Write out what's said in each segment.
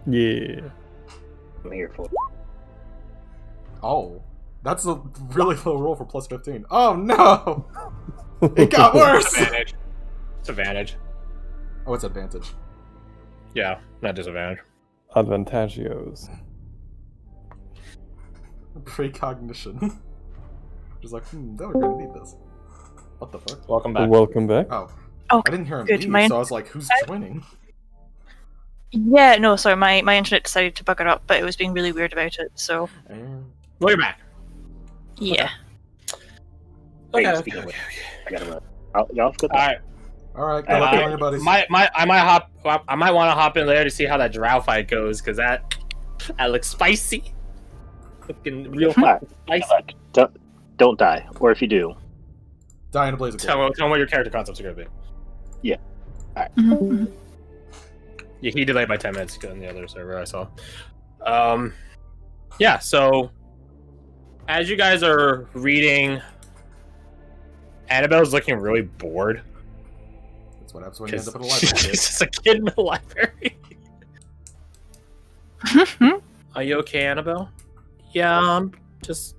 Yeah. I'm here for it. Oh, that's a really low roll for plus 15. Oh no! It got worse! Advantage. It's advantage. Oh, it's advantage. Yeah, not disadvantage. Advantagios. Precognition. Just like, no, we're gonna need this. What the fuck? Welcome back. Welcome back. Oh, Oh, I didn't hear him good. leave, so I was like, who's joining? Yeah, no, sorry, my internet decided to bugger up, but it was being really weird about it, so Well, you're back. yeah. Wait, Okay. speaking of which, I gotta run. Y'all good? All right. Alright, good luck on your buddies. I might want to hop in there to see how that drow fight goes, because that looks spicy. Looking real Alright, spicy. don't die, or if you do, Die in a blaze of Tell glory. me what your character concepts are going to be. Mhm. Yeah, he delayed by 10 minutes on the other server I saw. Yeah, so as you guys are reading, Annabelle's looking really bored. That's what happens when you end up in a library. She's just a kid in the library. Are you okay, Annabelle? Yeah, I'm just...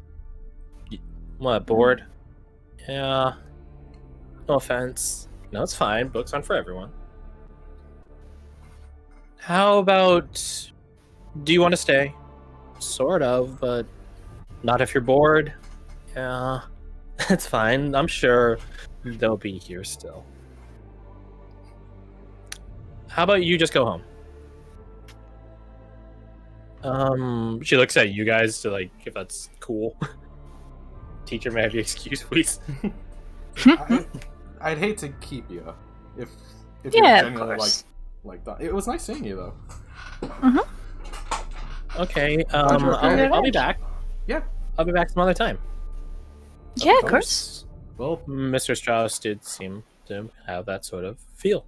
What, bored? Yeah. No offense. No, it's fine. Books aren't for everyone. How about... Do you want to stay? Sort of, but not if you're bored. Yeah, it's fine. I'm sure they'll be here still. How about you just go home? She looks at you guys to like if that's cool. Teacher, may I have your excuse, please? I'd hate to keep you if Yeah, you're of genuinely course. like that. It was nice seeing you though. Okay, Glad you're okay. I'll be back. Yeah. I'll be back some other time. Yeah, of course. Well, Mr. Strauss did seem to have that sort of feel.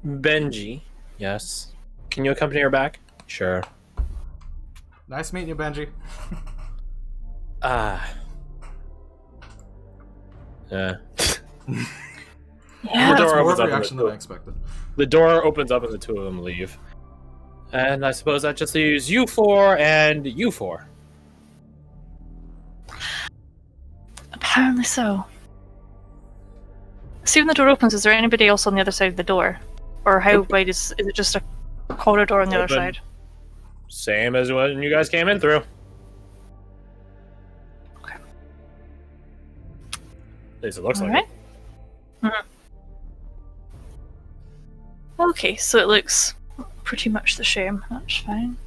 Benji, yes. Can you accompany her back? Sure. Nice meeting you, Benji. Ah. Yeah. Yeah. The door That's more opens of a up. reaction than I expected. The door opens up and the two of them leave. And I suppose that just leaves you four and you four. Apparently so. See when the door opens, is there anybody else on the other side of the door? Or how wide is it just a corridor on the other Open. side? Same as when you guys came in through. Okay. At least it looks like Alright. it. Okay, so it looks pretty much the same. That's fine.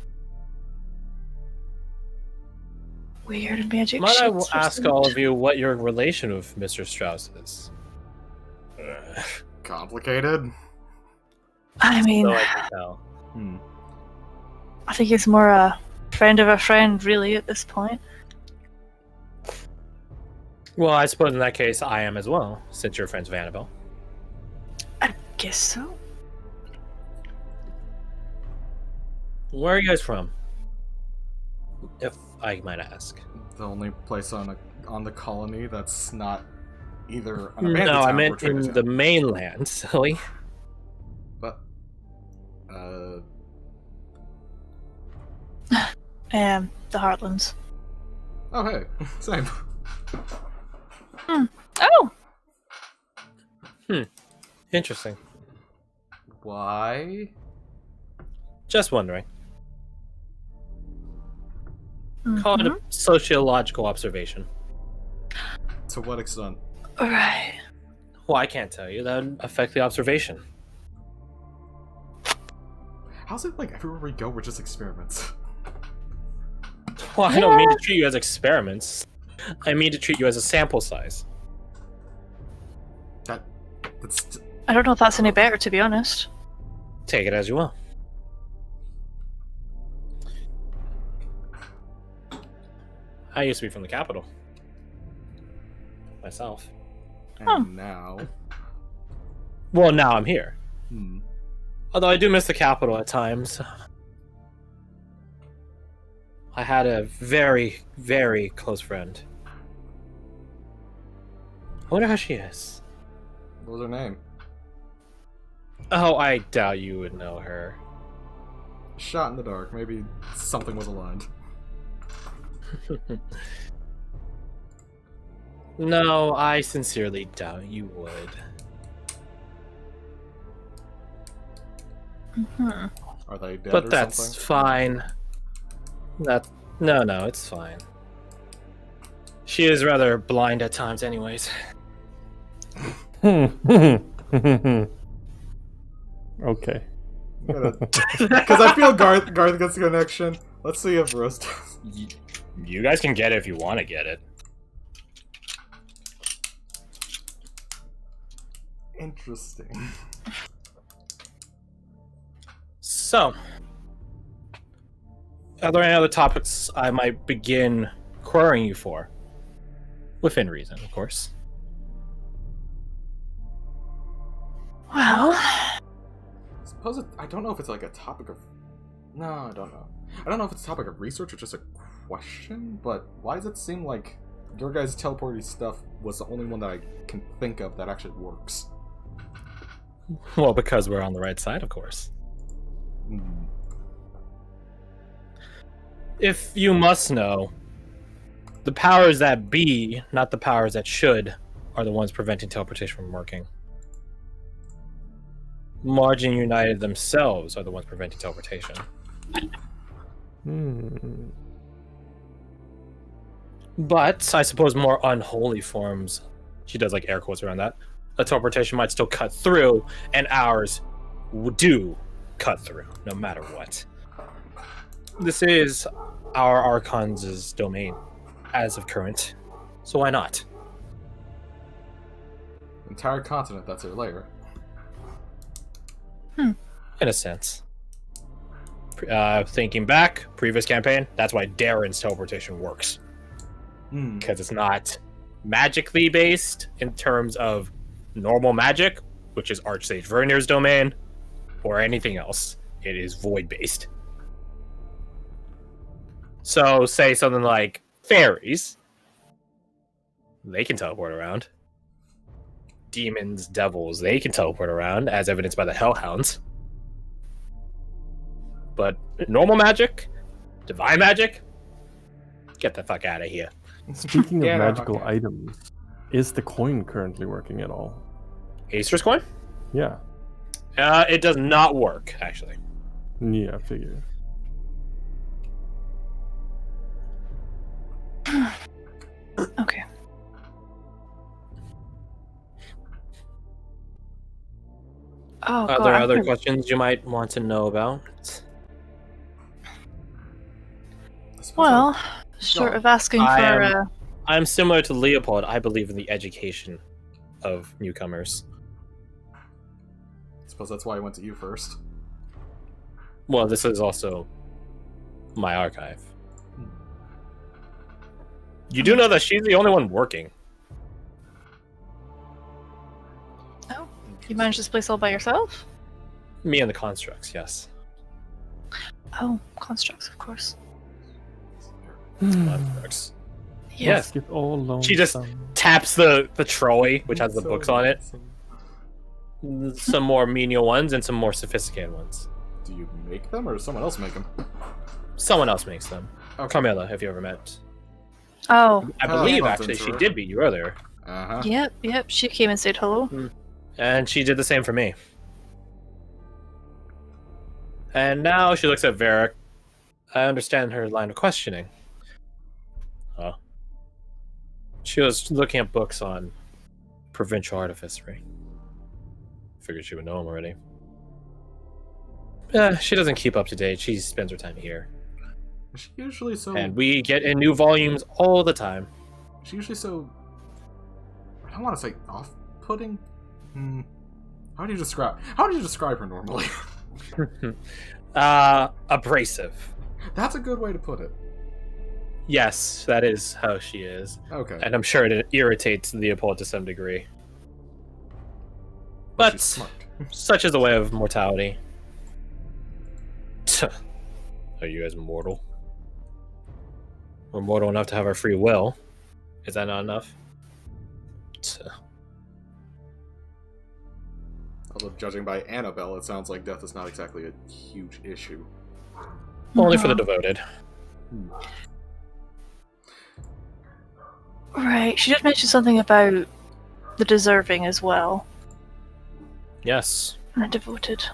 Weird and magic. Might I shits or ask something. all of you what your relation with Mr. Strauss is? Complicated. I mean, So I can tell. I think he's more a friend of a friend, really, at this point. Well, I suppose in that case I am as well, since you're friends with Annabelle. I guess so. Where are you guys from? If I might ask. The only place on the colony that's not either an abandoned No, town I or meant trader in town. the mainland, silly. But The Heartlands. oh hey, same. Oh! Interesting. Why? Just wondering. Call it a sociological observation. To what extent? Alright. Well, I can't tell you. That would affect the observation. How's it like everywhere we go we're just experiments? Well, I don't mean to treat you as experiments. I mean to treat you as a sample size. That's I don't know if that's any better, to be honest. Take it as you will. I used to be from the capital. Myself. and now. Well, now I'm here. Hmm. Although I do miss the capital at times. I had a very, very close friend. I wonder how she is. What was her name? Oh, I doubt you would know her. Shot in the dark. Maybe something was aligned. No, I sincerely doubt you would. Hmm. Are they dead But or that's something? fine. No, it's fine. She is rather blind at times, anyways. Okay. Because I feel Garth gets the connection. Let's see if Rose does. You guys can get it if you want to get it. Interesting. So, are there any other topics I might begin querying you for? Within reason, of course. Well, Suppose I don't know if it's like a topic of. No, I don't know. I don't know if it's a topic of research or just a question, but why does it seem like your guys' teleporting stuff was the only one that I can think of that actually works? Well, because we're on the right side, of course. If you must know, the powers that be, not the powers that should, are the ones preventing teleportation from working. Margin United themselves are the ones preventing teleportation. But I suppose more unholy forms, she does like air quotes around that, a teleportation might still cut through, and ours do cut through, no matter what. This is our Archon's domain, as of current, so why not? Entire continent, that's their lair. In a sense. Thinking back, previous campaign, that's why Darren's teleportation works. Because it's not magically based in terms of normal magic, which is Archsage Vernir's domain, or anything else. It is void based. So, say something like fairies. They can teleport around. Demons, devils, they can teleport around, as evidenced by the Hellhounds. But normal magic, divine magic, get the fuck out of here. Speaking of Yeah, magical okay. items, is the coin currently working at all? Acer's coin? Yeah. It does not work, actually. Yeah, I figured. okay. Oh, Are God, there I'm other gonna- questions you might want to know about? Well, short of asking I for am- I'm similar to Leopold. I believe in the education of newcomers. I suppose that's why I went to you first. Well, this is also my archive. You do know that she's the only one working. Oh, you managed this place all by yourself? Me and the constructs, yes. Oh, constructs, of course. Constructs. Yes. Get all lonesome. She just taps the trolley, which has the books on it. Some more menial ones and some more sophisticated ones. Do you make them or does someone else make them? Someone else makes them. Okay. Carmilla, have you ever met? Oh, I Oh, believe, yeah. actually, she did beat you earlier. Uh-huh. yep. She came and said hello. And she did the same for me. And now she looks at Varric. I understand her line of questioning. She was looking at books on provincial artificery. Figured she would know them already. She doesn't keep up to date. She spends her time here. Is she usually so... And we get in new volumes all the time. Is she usually so... I don't want to say off-putting? How do you describe her normally? Abrasive. That's a good way to put it. Yes, that is how she is. Okay. And I'm sure it irritates Leopold to some degree. But But she's smart. such is the way of mortality. Are you guys mortal? We're mortal enough to have our free will. Is that not enough? Although judging by Annabelle, it sounds like death is not exactly a huge issue. Only for the Mhm. devoted. Right. She did mention something about the deserving as well. Yes. And the devoted.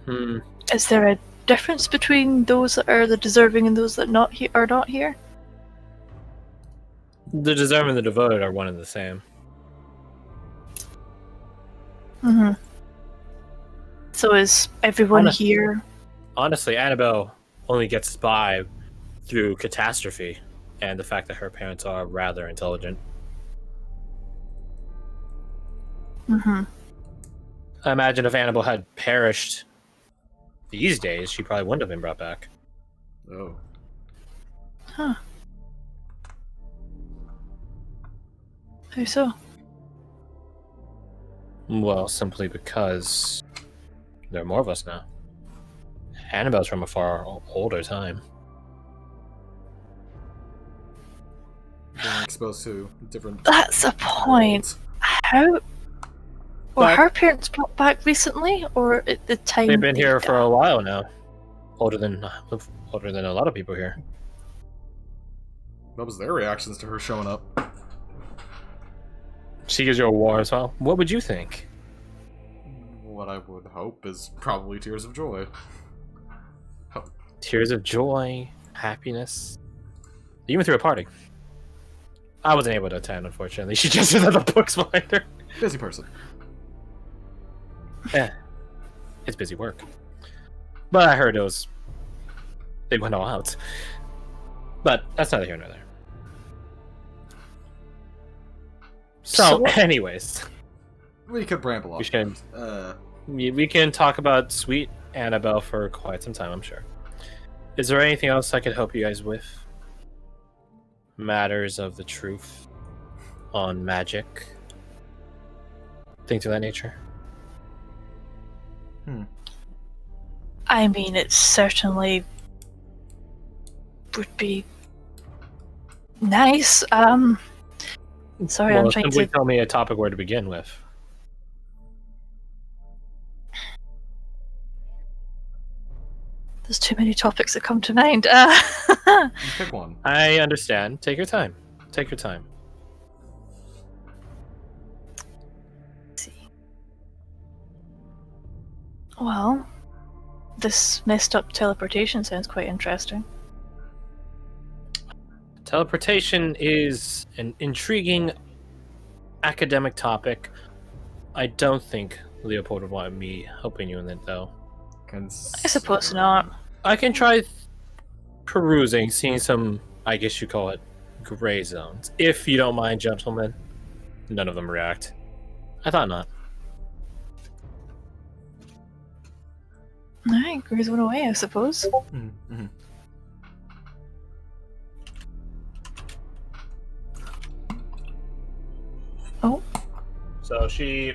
Hmm. Is there a difference between those that are the deserving and those that are not here? The deserving and the devoted are one and the same. Mm-hmm. So is everyone here? Honestly, Annabelle only gets by through catastrophe and the fact that her parents are rather intelligent. Mm-hmm. I imagine if Annabelle had perished these days, she probably wouldn't have been brought back. Oh. Huh. How so? Well, simply because there are more of us now. Annabelle's from a far older time. Being exposed to different. That's a point. worlds. How were But- her parents brought back recently, or at the time They've been they here for died? a while now. Older than a lot of people here. What was their reactions to her showing up? She gives you a war as well. What would you think? What I would hope is probably tears of joy. Tears of joy, happiness. Even through a party. I wasn't able to attend, unfortunately. She just had the books behind her. Busy person. Yeah. It's busy work. But I heard they went all out. But that's neither here nor there. So, anyways, We could ramble on. we should Uh, we can talk about sweet Annabelle for quite some time, I'm sure. Is there anything else I could help you guys with? Matters of the truth on magic? Things of that nature? I mean, it certainly would be nice. Sorry, Well, I'm trying simply to. tell me a topic where to begin with. There's too many topics that come to mind. you pick one. I understand. Take your time. Take your time. Well, this messed up teleportation sounds quite interesting. Teleportation is an intriguing academic topic. I don't think Leopold would want me helping you in it, though. I suppose not. I can try perusing, seeing some, I guess you call it, gray zones. If you don't mind, gentlemen. None of them react. I thought not. Alright, Grays went away, I suppose. Mm-hmm. Oh, So she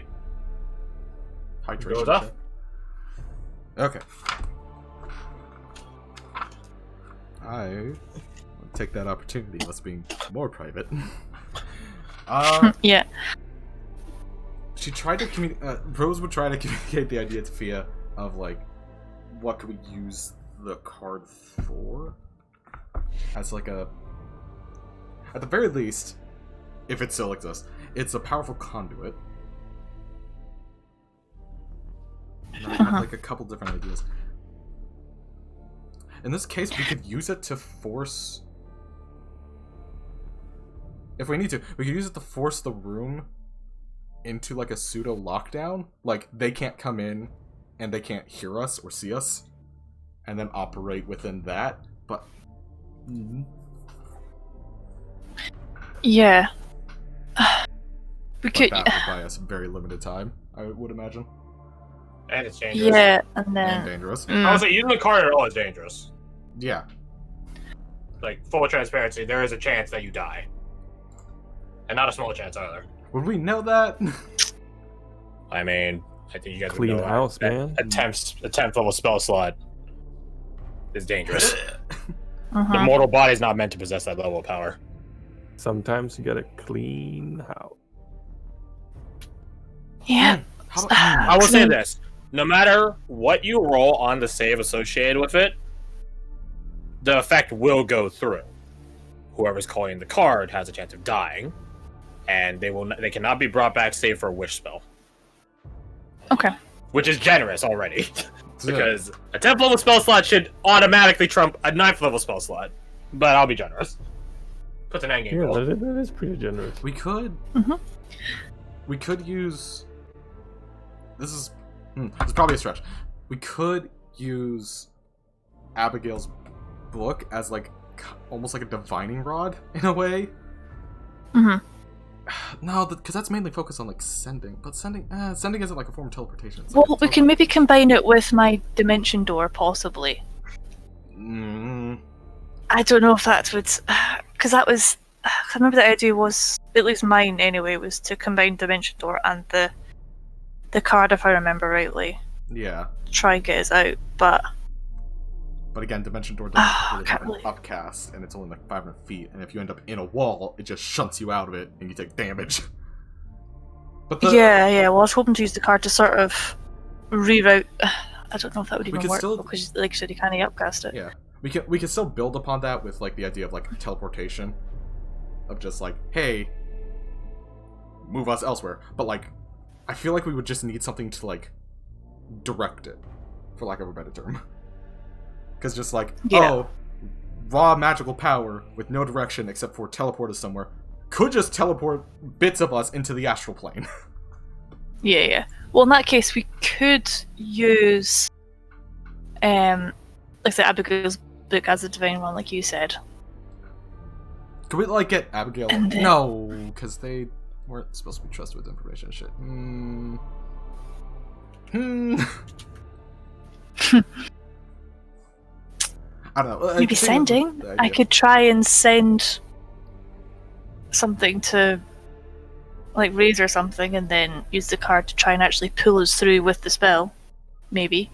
Hydration goes off. check. Okay. I will take that opportunity. Let's be more private. yeah. She tried to communicate. Rose would try to communicate the idea to Fia of like, what could we use the card for? As like a, at the very least, if it still exists, it's a powerful conduit. And I have like a couple different ideas. In this case, we could use it to force. If we need to, we could use it to force the room into like a pseudo lockdown. Like they can't come in and they can't hear us or see us, and then operate within that. But Yeah. We could. that would buy us very limited time, I would imagine. And it's dangerous. Yeah, and And then. dangerous. Mm. I was like, using the card at all is dangerous. Yeah. Like, full transparency, there is a chance that you die. And not a small chance either. Would we know that? I mean, I think you guys Clean would know house, that man. a 10th level spell slot is dangerous. The Mhm. mortal body is not meant to possess that level of power. Sometimes you gotta clean house. Yeah. How about, I will say this. no matter what you roll on the save associated with it, the effect will go through. Whoever's calling the card has a chance of dying, and they cannot be brought back save for a wish spell. Okay. Which is generous already. Because a 10th level spell slot should automatically trump a 9th level spell slot. But I'll be generous. Puts an endgame Yeah, goal. that is pretty generous. We could. Mhm. We could use. This is probably a stretch. We could use Abigail's book as like almost like a divining rod in a way. Mhm. No, because that's mainly focused on like sending. But sending isn't like a form of teleportation. It's Well, like we can maybe combine it with my dimension door, possibly. Mm, I don't know if that would, because that was. I remember the idea was, at least mine anyway, was to combine dimension door and the card, if I remember rightly. yeah. Try and get us out, but But again, Dimension Door doesn't really can't have an really- upcast, and it's only like 500 feet. And if you end up in a wall, it just shunts you out of it, and you take damage. But yeah. Well, I was hoping to use the card to sort of reroute. I don't know if that would We even could work still- because, like you said, you can't upcast it. yeah, we can still build upon that with like the idea of like teleportation, of just like, hey, move us elsewhere. But like, I feel like we would just need something to like direct it, for lack of a better term. Because just like, Yeah. oh, raw magical power with no direction except for teleport us somewhere, could just teleport bits of us into the astral plane. Yeah. Well, in that case, we could use, like I said, Abigail's book as a divine one, like you said. Could we like get Abigail? And then- No, because they weren't supposed to be trusted with information and shit. I don't know. Maybe sending. I could try and send something to, like, Raise or something, and then use the card to try and actually pull us through with the spell. Maybe.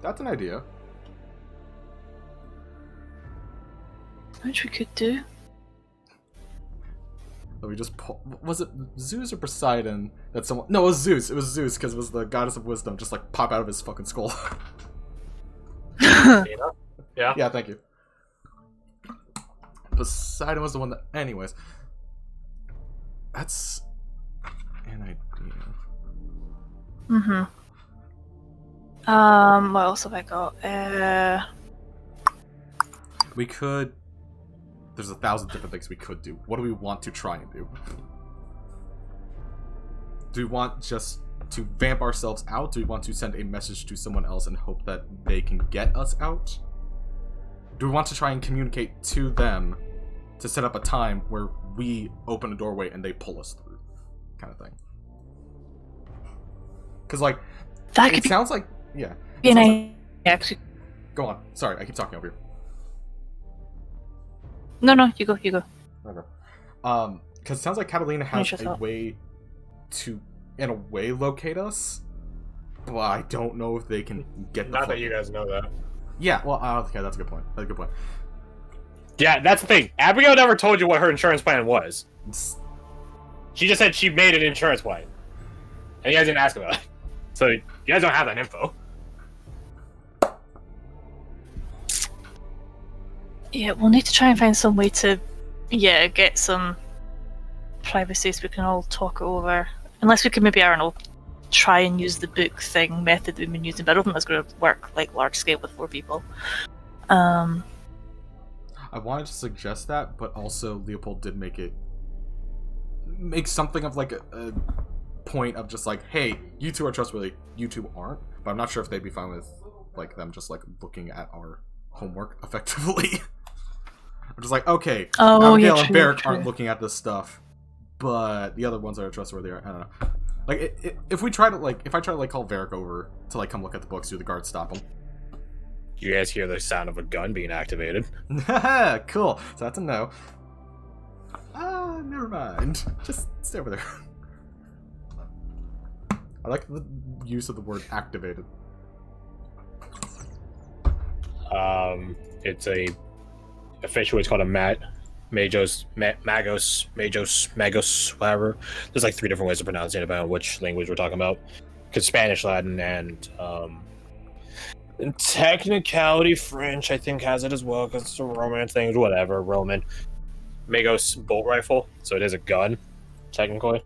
That's an idea. Which we could do. That we just pull. Was it Zeus or Poseidon that someone? No, it was Zeus. It was Zeus because it was the goddess of wisdom. Just like pop out of his fucking skull. You know? Yeah. Yeah, thank you. Poseidon was the one that. Anyways, that's an idea. What else have I got? We could. There's 1,000 different things we could do. What do we want to try and do? Do we want just to vamp ourselves out? Do we want to send a message to someone else and hope that they can get us out? Do we want to try and communicate to them to set up a time where we open a doorway and they pull us through? Kind of thing. Because, like, That it could sounds like. Yeah. be It an sounds idea. Actually, Go on. Sorry, I keep talking over here. no, you go. Whatever. Because it sounds like Catalina has Finish a yourself. way to, in a way, locate us. But I don't know if they can get the Not that full- you guys know that. Yeah, well, okay, that's a good point. That's a good point. Yeah, that's the thing. Abigail never told you what her insurance plan was. It's- She just said she made an insurance plan. And you guys didn't ask about it. So you guys don't have that info. Yeah, we'll need to try and find some way to, get some privacy so we can all talk it over. Unless we could maybe, I don't know, try and use the book thing method we've been using, but I don't think that's going to work like large scale with 4 people. I wanted to suggest that, but also Leopold did make something of like a point of just like, hey, you two are trustworthy, you two aren't. But I'm not sure if they'd be fine with like them just like looking at our homework effectively. I'm just like, okay, Oh, yeah, Abigail and true, Barrick true. aren't looking at this stuff, but the other ones that are trustworthy are. I don't know. Like, if I try to call Varric over to like come look at the books, do the guards stop him? You guys hear the sound of a gun being activated. Cool. So that's a no. Never mind. Just stay over there. I like the use of the word activated. It's a official. It's called a Magos, whatever. There's like 3 different ways to pronounce it, depending on which language we're talking about. Spanish, Latin, and in technicality, French, I think, has it as well, because it's a Roman thing, whatever, Roman. Magos bolt rifle, so it is a gun, technically.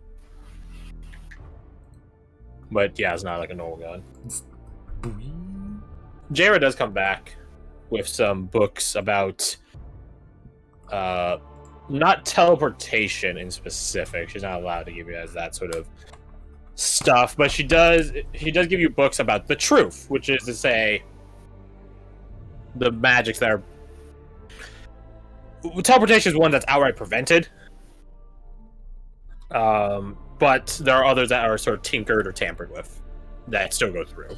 But yeah, it's not like a normal gun. Jara does come back with some books about not teleportation in specific. She's not allowed to give you guys that sort of stuff, but she does give you books about the truth, which is to say the magics that are teleportation is one that's outright prevented, but there are others that are sort of tinkered or tampered with that still go through,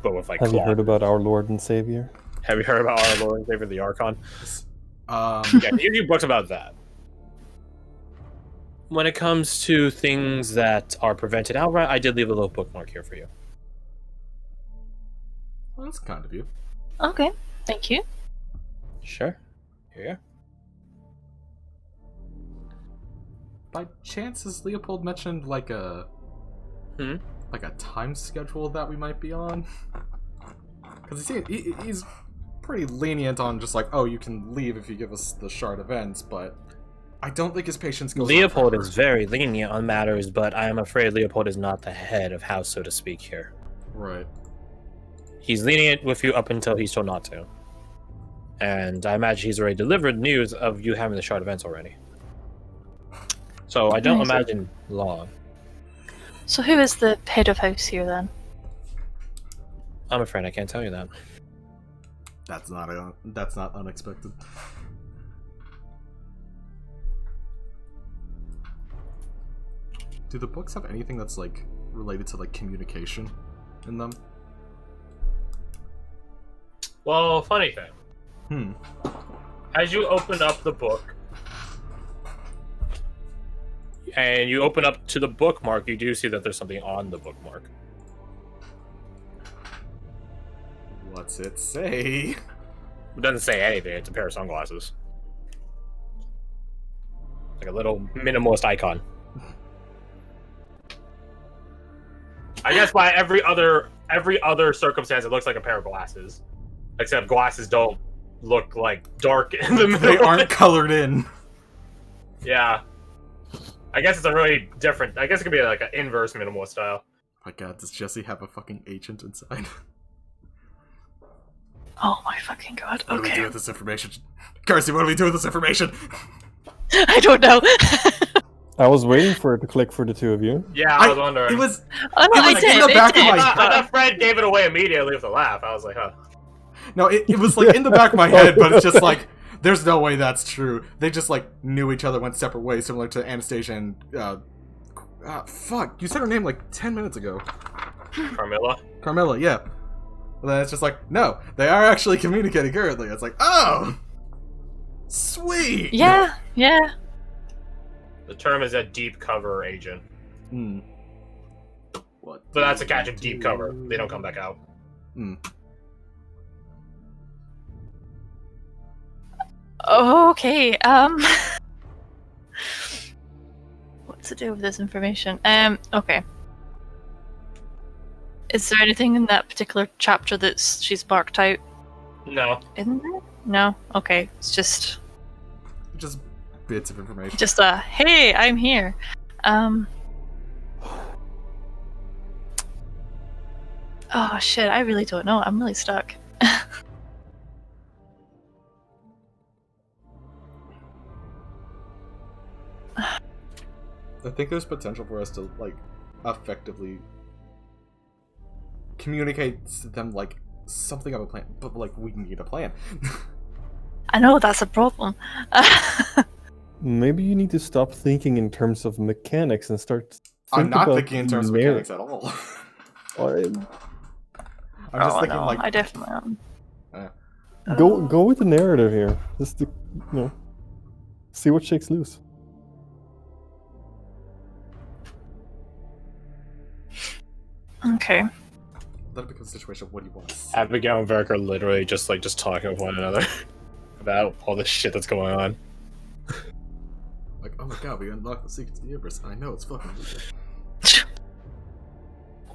but with like Have you heard about our Lord and Savior? Have you heard about our Lord and Savior, the Archon? Yeah, he gives you books about that. When it comes to things that are prevented outright, I did leave a little bookmark here for you. Well, that's kind of you. Okay, thank you. Sure. Here. By chance, has Leopold mentioned like a time schedule that we might be on? Because he's pretty lenient on just like, oh, you can leave if you give us the shard events, but I don't think his patience goes. Leopold is very lenient on matters, but I am afraid Leopold is not the head of house, so to speak, here. Right. He's lenient with you up until he's told not to. And I imagine he's already delivered news of you having the shard events already. So I don't imagine long. So who is the head of house here then? I'm afraid I can't tell you that. That's not unexpected. Do the books have anything that's like related to like communication in them? Well, funny thing. As you open up the book, and you open up to the bookmark, you do see that there's something on the bookmark. What's it say? It doesn't say anything. It's a pair of sunglasses. Like a little minimalist icon. I guess by every other circumstance, it looks like a pair of glasses. Except glasses don't look like dark in the middle. They aren't colored in. Yeah. I guess it's a really different... I guess it could be like an inverse minimalist style. My god, does Jesse have a fucking agent inside? Oh my fucking god, What do we do okay. with this information? Darcy, what do we do with this information? I don't know. I was waiting for it to click for the two of you. Yeah, I was wondering. It was... Oh no, It I was did. in the back of I my- did. I thought Fred gave it away immediately with a laugh. I was like, huh. No, it was like in the back of my head, but it's just like, there's no way that's true. They just like knew each other, went separate ways, similar to Anastasia and fuck, you said her name like 10 minutes ago. Carmilla, yeah. Well, then it's just like, no, they are actually communicating currently. It's like, oh, sweet. Yeah. The term is a deep cover agent. What? So that's a catch of deep cover. They don't come back out. Okay, what to do with this information? Okay. Is there anything in that particular chapter that she's marked out No. in there? No? Okay, it's just bits of information. just a, hey, I'm here. Oh shit, I really don't know. I'm really stuck. I think there's potential for us to like effectively communicate to them like something of a plan, but like we need a plan. I know that's a problem. Maybe you need to stop thinking in terms of mechanics and start. I'm not about thinking in terms of merit. mechanics at all. Or, I'm just thinking no, like I definitely am. go with the narrative here. Just to, see what shakes loose. Okay. that becomes a situation of what do you want to see? Abigail and Varric are literally just talking with one another about all this shit that's going on. Like, oh my god, we unlocked the secrets of the universe. I know, it's fucking weird.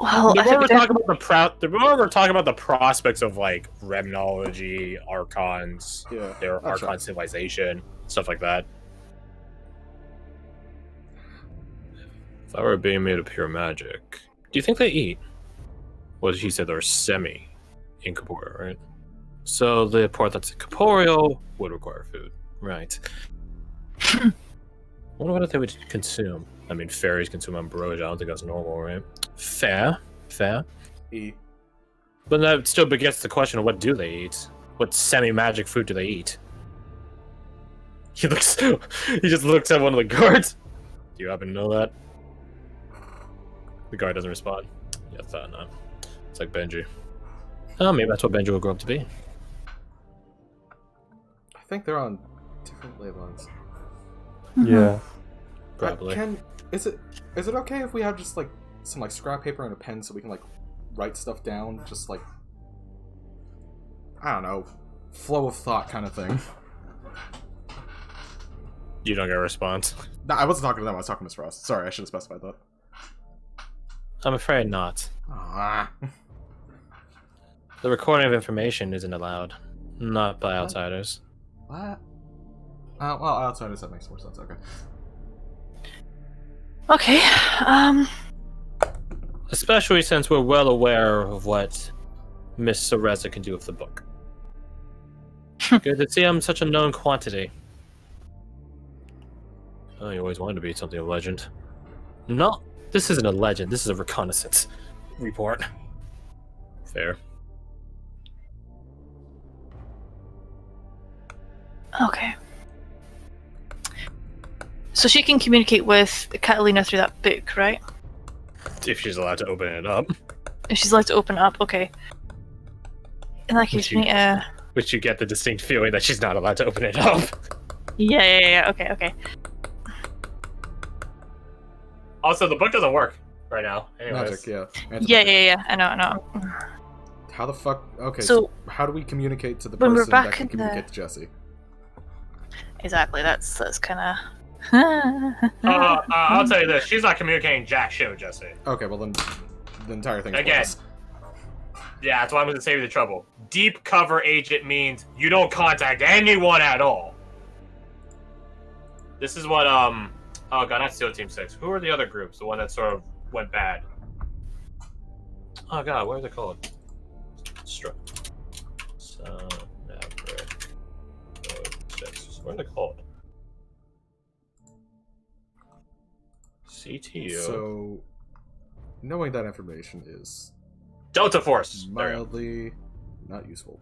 Well, The I more think the more we're talking about the prospects of like Remnology, Archons, Yeah. their that's Archon right. civilization, stuff like that. If I were being made of pure magic, do you think they eat? Well, he said they're semi-incorporeal, right? So the part that's incorporeal would require food, right? I wonder what they would consume. I mean, fairies consume ambrosia. I don't think that's normal, right? Fair. E. But that still begets the question of what do they eat? What semi-magic food do they eat? He just looks at one of the guards. Do you happen to know that? The guard doesn't respond. Yeah, I thought not. It's like Benji. Oh, maybe that's what Benji will grow up to be. I think they're on different ley lines. Yeah. Probably. Is it okay if we have just like some like scrap paper and a pen so we can like write stuff down? Just like, I don't know, flow of thought kind of thing. You don't get a response. No, I wasn't talking to them. I was talking to Miss Frost. Sorry, I should have specified that. I'm afraid not. Ah. The recording of information isn't allowed. Not by outsiders. What? Well, outsiders, that makes more sense. Okay. Okay. Especially since we're well aware of what Miss Cereza can do with the book. Good to see I'm such a known quantity. Oh, you always wanted to be something of legend. No, this isn't a legend. This is a reconnaissance report. Fair. Okay. So she can communicate with Catalina through that book, right? If she's allowed to open it up. If she's allowed to open it up, okay. In that case, we need to... Which you get the distinct feeling that she's not allowed to open it up. Yeah, okay. Also, the book doesn't work right now. Anyways. Magic, yeah. Yeah, I know. How the fuck? Okay, So, how do we communicate to the when we're person back that can in the- communicate to Jesse? Exactly, that's kind of... I'll tell you this. She's not communicating jack shit with Jesse. Okay, well then, the entire thing. Again. Yeah, that's why I'm going to save you the trouble. Deep cover agent means you don't contact anyone at all. This is what, oh god, not SEAL Team 6. Who are the other groups? The one that sort of went bad. Oh god, what are they called? Maverick. Code 6. What are they called? CTU. So, knowing that information is Delta Force. There we go. mildly not useful.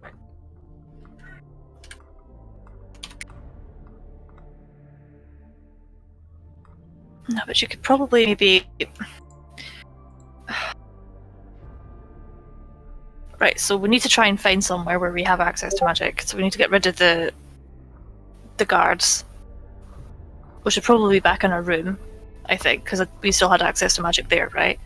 No, but you could probably maybe... Right, so we need to try and find somewhere where we have access to magic. So we need to get rid of the guards. We should probably be back in our room, I think, because we still had access to magic there, right?